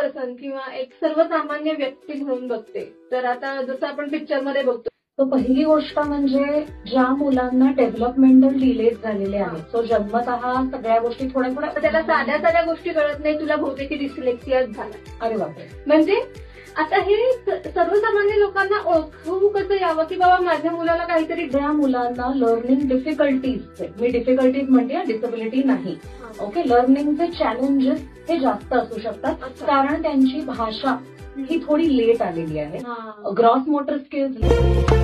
Person किंवा एक सर्वसामान्य व्यक्ती म्हणून बघते, तर आता जसं आपण पिक्चरमध्ये बघतो, तर पहिली गोष्ट म्हणजे ज्या मुलांना डेव्हलपमेंटल डिलेज झालेले आहेत, सो जन्मतः सगळ्या गोष्टी थोड्या तर थोड्या त्याला साध्या साध्या गोष्टी कळत नाही, तुला बहुतेक डिस्लेक्सियाच झाला. अरे बापरे. म्हणजे आता हे सर्वसामान्य लोकांना ओळखू कसं यावं की बाबा माझ्या मुलाला काहीतरी. त्या मुलांना लर्निंग डिफिकल्टीज, मी डिफिकल्टीज म्हणते, डिसेबिलिटी नाही. ओके, लर्निंगचे चॅलेंजेस हे जास्त असू शकतात, कारण त्यांची भाषा ही थोडी लेट आलेली आहे. Gross motor skills